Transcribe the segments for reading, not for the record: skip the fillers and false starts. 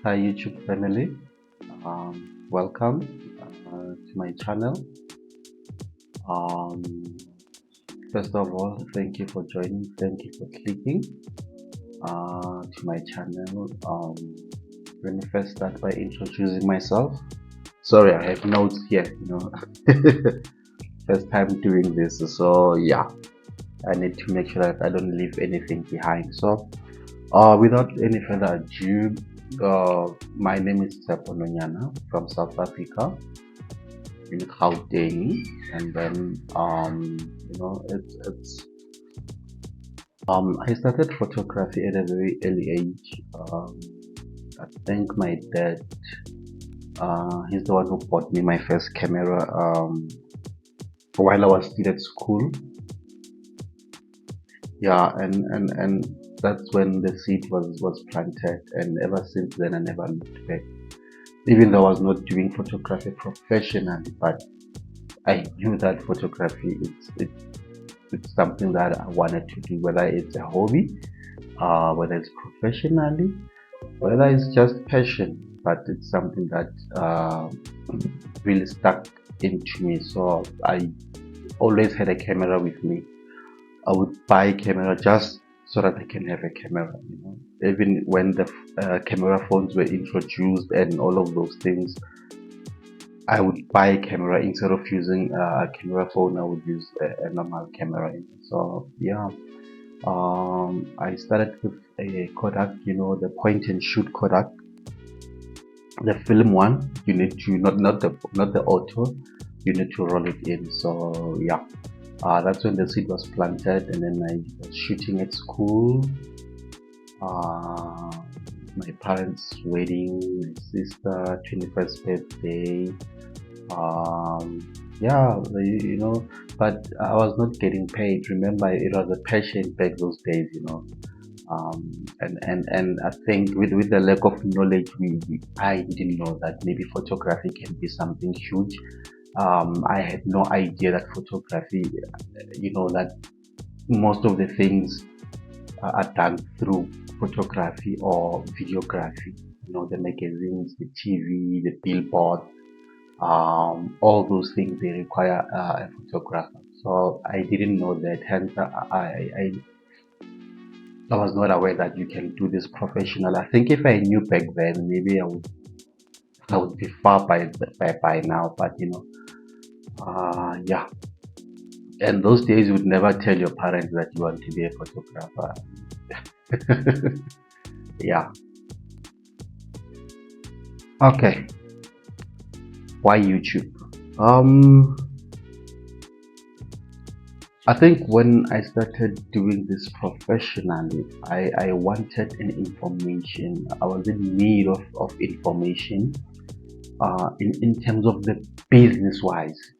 Hi YouTube family, welcome to my channel. Um, First of all, thank you for joining. Thank you for clicking to my channel. Let me first start by introducing myself. Sorry, I have notes here. First time doing this, so yeah, I need to make sure that I don't leave anything behind. So, without any further ado, my name is Nonyana from South Africa, in Gauteng, and then I started photography at a very early age. I think my dad, he's the one who bought me my first camera while I was still at school. Yeah, and that's when the seed was planted, and ever since then I never looked back. Even though I was not doing photography professionally, but I knew that photography it's something that I wanted to do, whether it's a hobby, whether it's professionally, whether it's just passion, but it's something that really stuck into me. So I always had a camera with me. I would buy a camera just so that I can have a camera. Even when the camera phones were introduced and all of those things, I would buy a camera instead of using a camera phone. I would use a normal camera. So yeah, I started with a Kodak, the point and shoot Kodak, the film one. You need to not the auto. You need to roll it in. So yeah, that's when the seed was planted, and then I was shooting at school. My parents' wedding, my sister 21st birthday. Yeah, but I was not getting paid. Remember, it was a passion back those days. And I think with the lack of knowledge, I didn't know that maybe photography can be something huge. I had no idea that photography, that most of the things are done through photography or videography. The magazines, the TV, the billboard, all those things, they require a photographer. So I didn't know that. Hence, I was not aware that you can do this professional. I think if I knew back then, maybe I would be far by now. But yeah. And those days, you would never tell your parents that you want to be a photographer. Yeah. Okay. Why YouTube? I think when I started doing this professionally, I wanted an information. I was in need of information in terms of the business wise.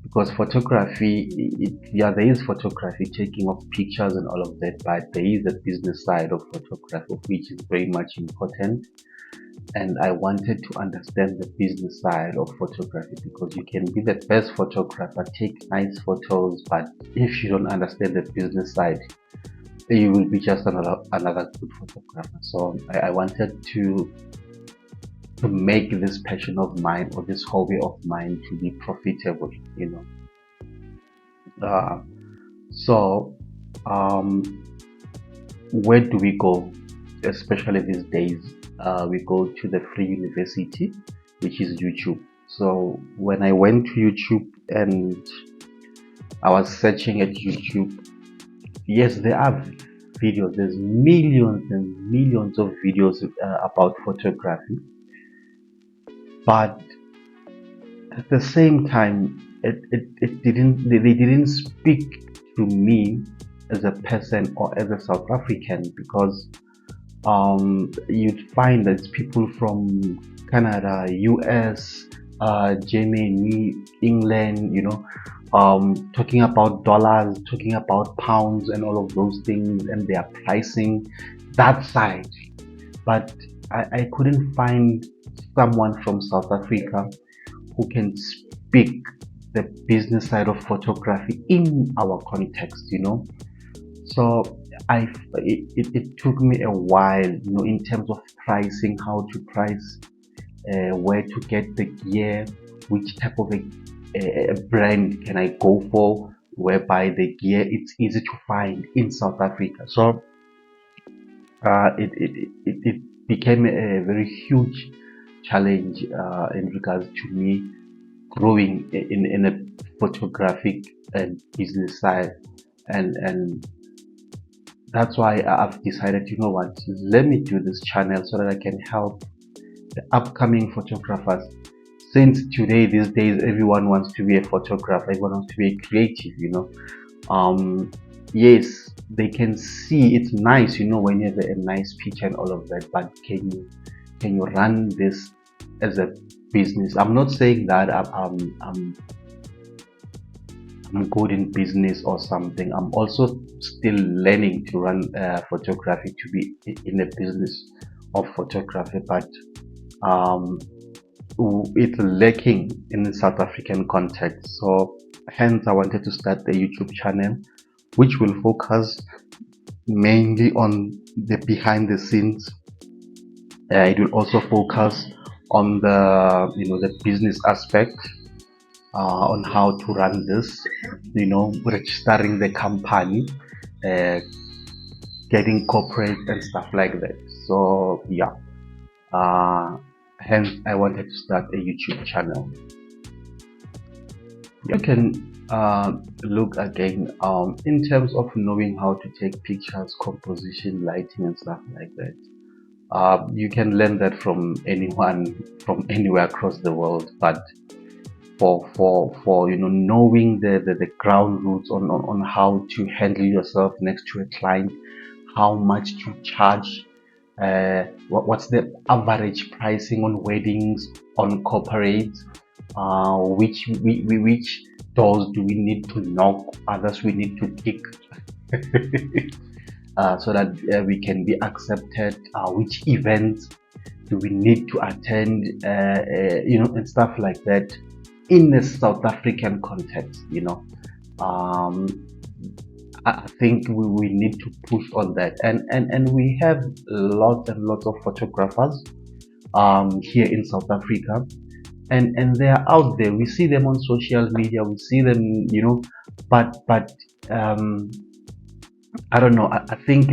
Because photography, yeah, there is photography, taking of pictures and all of that, but there is a business side of photography, which is very much important. And I wanted to understand the business side of photography, because you can be the best photographer, take nice photos, but if you don't understand the business side, you will be just another good photographer. So I wanted to make this passion of mine, or this hobby of mine, to be profitable. So where do we go, especially these days? We go to the free university, which is YouTube. So when I went to YouTube and I was searching at YouTube, yes, there are videos. There's millions and millions of videos about photography, but at the same time, they didn't speak to me as a person or as a South African, because you'd find that people from Canada, US, Germany, England, talking about dollars, talking about pounds, and all of those things, and their pricing, that side. But I couldn't find someone from South Africa who can speak the business side of photography in our context. So it took me a while, in terms of pricing, how to price, where to get the gear, which type of a brand can I go for, whereby the gear it's easy to find in South Africa. So it became a very huge challenge in regards to me growing in a photographic and business side, and that's why I've decided, you know what, let me do this channel so that I can help the upcoming photographers. Since today, these days, everyone wants to be a photographer, everyone wants to be a creative, yes, they can see it's nice, when you have a nice picture and all of that, but can you run this as a business? I'm not saying that I'm good in business or something. I'm also still learning to run photography, to be in a business of photography, but it's lacking in the South African context. So hence I wanted to start the YouTube channel, which will focus mainly on the behind the scenes. It will also focus on the business aspect, on how to run this, registering the company, getting corporate and stuff like that. So yeah, hence I wanted to start a YouTube channel. You can look again in terms of knowing how to take pictures, composition, lighting and stuff like that. You can learn that from anyone from anywhere across the world, but for knowing the ground roots on how to handle yourself next to a client, how much to charge, what's the average pricing on weddings, on corporate, which doors do we need to knock, others we need to kick, so that we can be accepted, which events do we need to attend, and stuff like that in a South African context. I think we need to push on that, and we have lots and lots of photographers here in South Africa, and they are out there. We see them on social media, we see them, but I don't know. I think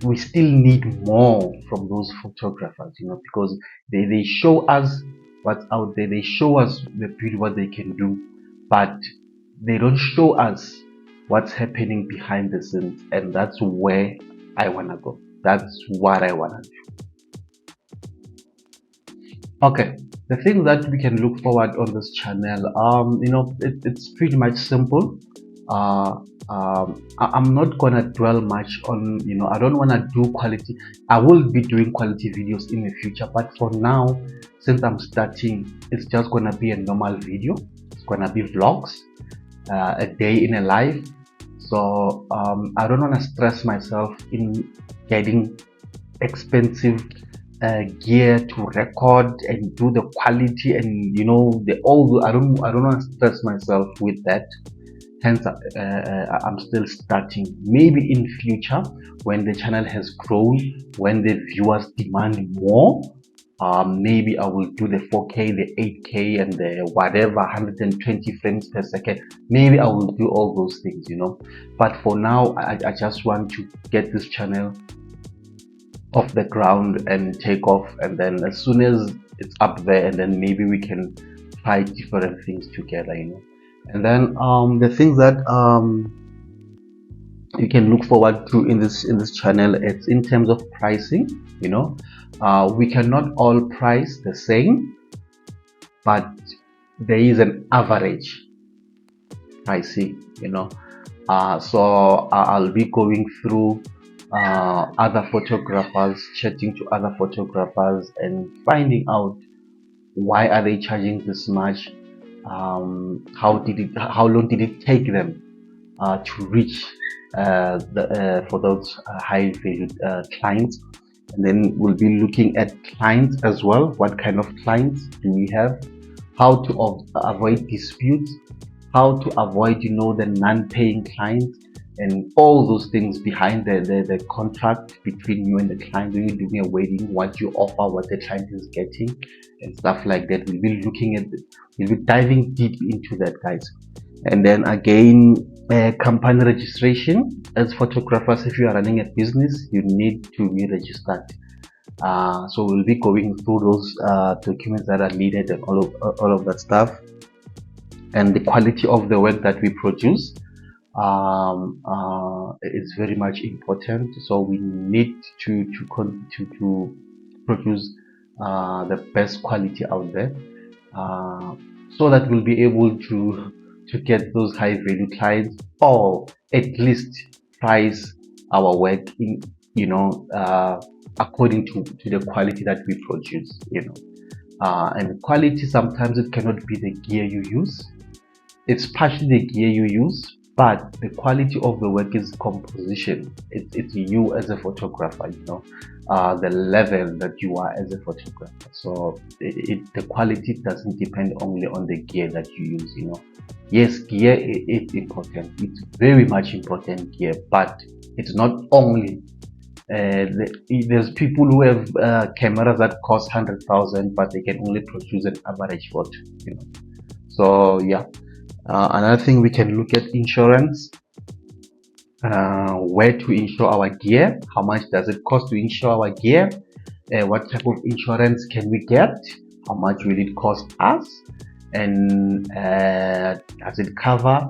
we still need more from those photographers, because they show us what's out there. They show us the beauty, what they can do, but they don't show us what's happening behind the scenes, and that's where I wanna go. That's what I wanna do. Okay, the thing that we can look forward on this channel, it's pretty much simple. I'm not gonna dwell much on, I don't want to do quality. I will be doing quality videos in the future, but for now, since I'm starting, it's just gonna be a normal video. It's gonna be vlogs, a day in a life. So I don't want to stress myself in getting expensive gear to record and do the quality, and I don't want to stress myself with that. Hence I'm still starting. Maybe in future, when the channel has grown, when the viewers demand more, maybe I will do the 4K, the 8K, and the whatever 120 frames per second. Maybe I will do all those things, but for now I just want to get this channel off the ground and take off, and then as soon as it's up there, and then maybe we can try different things together, and then the things that you can look forward to in this channel, it's in terms of pricing. We cannot all price the same, but there is an average pricing. So I'll be going through other photographers, chatting to other photographers, and finding out why are they charging this much. How long did it take them to reach for those high valued clients? And then we'll be looking at clients as well. What kind of clients do we have? How to avoid disputes? How to avoid, the non-paying clients? and all those things behind the contract between you and the client when you're doing a wedding, what you offer, what the client is getting, and stuff like that. We'll be diving deep into that, guys. And then again, company registration. As photographers, if you are running a business, you need to be registered. So we'll be going through those documents that are needed and all of that stuff, and the quality of the work that we produce is very much important. So we need to produce the best quality out there, so that we'll be able to get those high value clients, or at least price our work in, according to the quality that we produce, and quality, sometimes it cannot be the gear you use. It's partially the gear you use, but the quality of the work is composition. It's you as a photographer, the level that you are as a photographer. So the quality doesn't depend only on the gear that you use. Yes, gear is important. It's very much important, gear, but it's not only. There's people who have cameras that cost 100,000, but they can only produce an average photo. So yeah. Another thing, we can look at insurance. Where to insure our gear, how much does it cost to insure our gear, what type of insurance can we get, how much will it cost us, and does it cover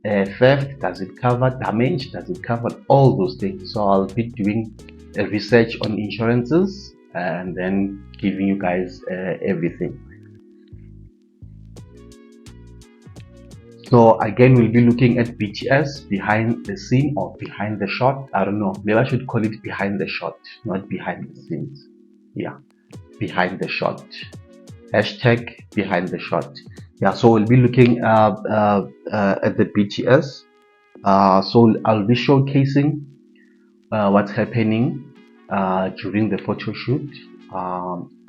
theft, does it cover damage, does it cover all those things. So I'll be doing a research on insurances and then giving you guys everything. So again, we'll be looking at BTS, behind the scene or behind the shot. I don't know, maybe I should call it behind the shot, not behind the scenes. Yeah, behind the shot. Hashtag behind the shot. Yeah, so we'll be looking at the BTS. So I'll be showcasing what's happening during the photo shoot,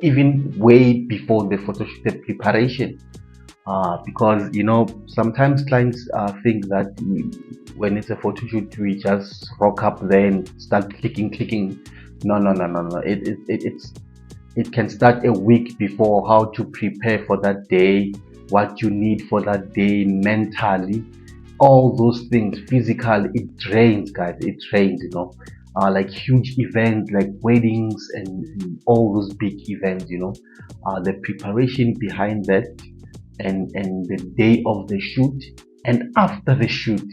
even way before the photo shoot, the preparation. Because sometimes clients think that when it's a photo shoot, we just rock up there and start clicking. No. It can start a week before, how to prepare for that day, what you need for that day mentally, all those things. Physically, it drains, guys. It drains, like huge events like weddings and all those big events, the preparation behind that, and the day of the shoot and after the shoot.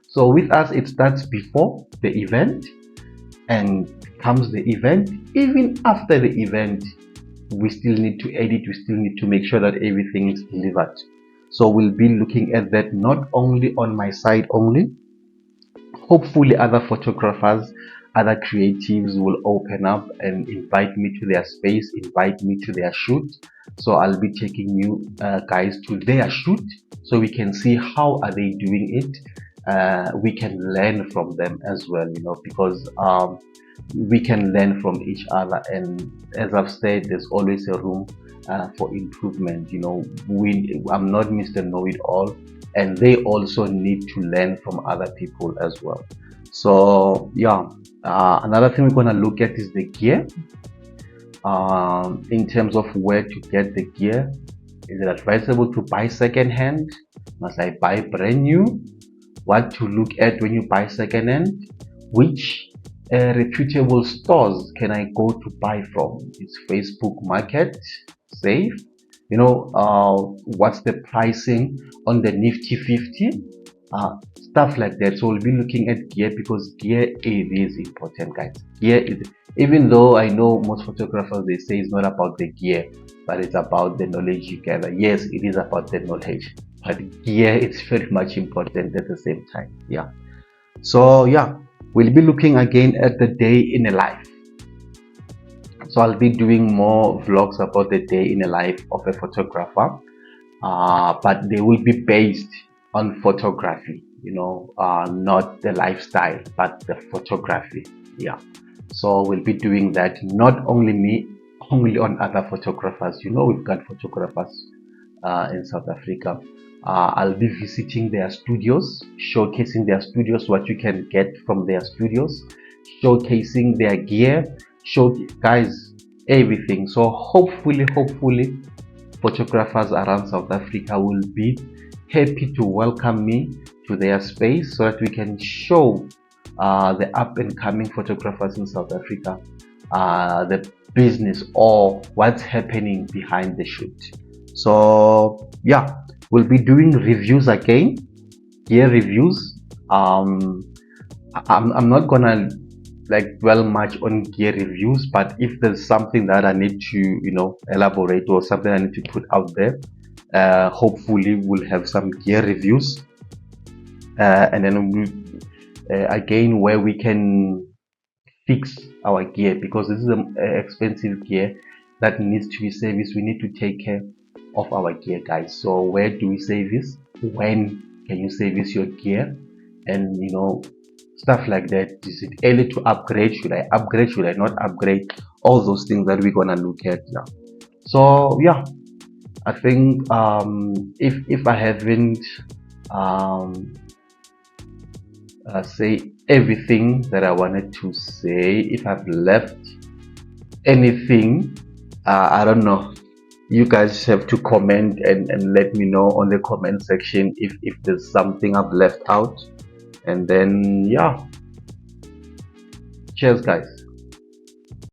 So with us, it starts before the event and comes the event. Even after the event, we still need to edit, we still need to make sure that everything is delivered. So we'll be looking at that, not only on my side only. Hopefully other photographers, other creatives will open up and invite me to their space, invite me to their shoot. So I'll be taking you guys to their shoot, so we can see how are they doing it. We can learn from them as well, because we can learn from each other. And as I've said, there's always a room for improvement. I'm not Mr. Know-it-all, and they also need to learn from other people as well. So yeah, another thing we're going to look at is the gear. In terms of where to get the gear, is it advisable to buy second hand? Must I buy brand new? What to look at when you buy second hand? Which reputable stores can I go to buy from? Is Facebook Market safe? What's the pricing on the Nifty 50? Stuff like that. So we'll be looking at gear, because gear is important, guys. Gear is, even though I know most photographers, they say it's not about the gear, but it's about the knowledge you gather. Yes, it is about the knowledge, but gear is very much important at the same time. Yeah. So yeah, we'll be looking again at the day in a life. So I'll be doing more vlogs about the day in a life of a photographer, but they will be based on photography, not the lifestyle, but the photography. Yeah. So we'll be doing that, not only me, only on other photographers. We've got photographers in South Africa. I'll be visiting their studios, showcasing their studios, what you can get from their studios, showcasing their gear, show guys everything. So hopefully photographers around South Africa will be happy to welcome me to their space so that we can show the up and coming photographers in South Africa the business or what's happening behind the shoot. So yeah, we'll be doing reviews again, gear reviews. I'm not gonna like dwell much on gear reviews, but if there's something that I need to elaborate or something I need to put out there, hopefully we'll have some gear reviews, and then again where we can fix our gear, because this is an expensive gear that needs to be serviced. We need to take care of our gear, guys. So where do we service? When can you service your gear? And stuff like that. Is it early to upgrade? Should I upgrade? Should I not upgrade? All those things that we're gonna look at now. So yeah, I think if I haven't say everything that I wanted to say, if I've left anything, I don't know. You guys have to comment and let me know on the comment section if there's something I've left out. And then yeah, cheers guys.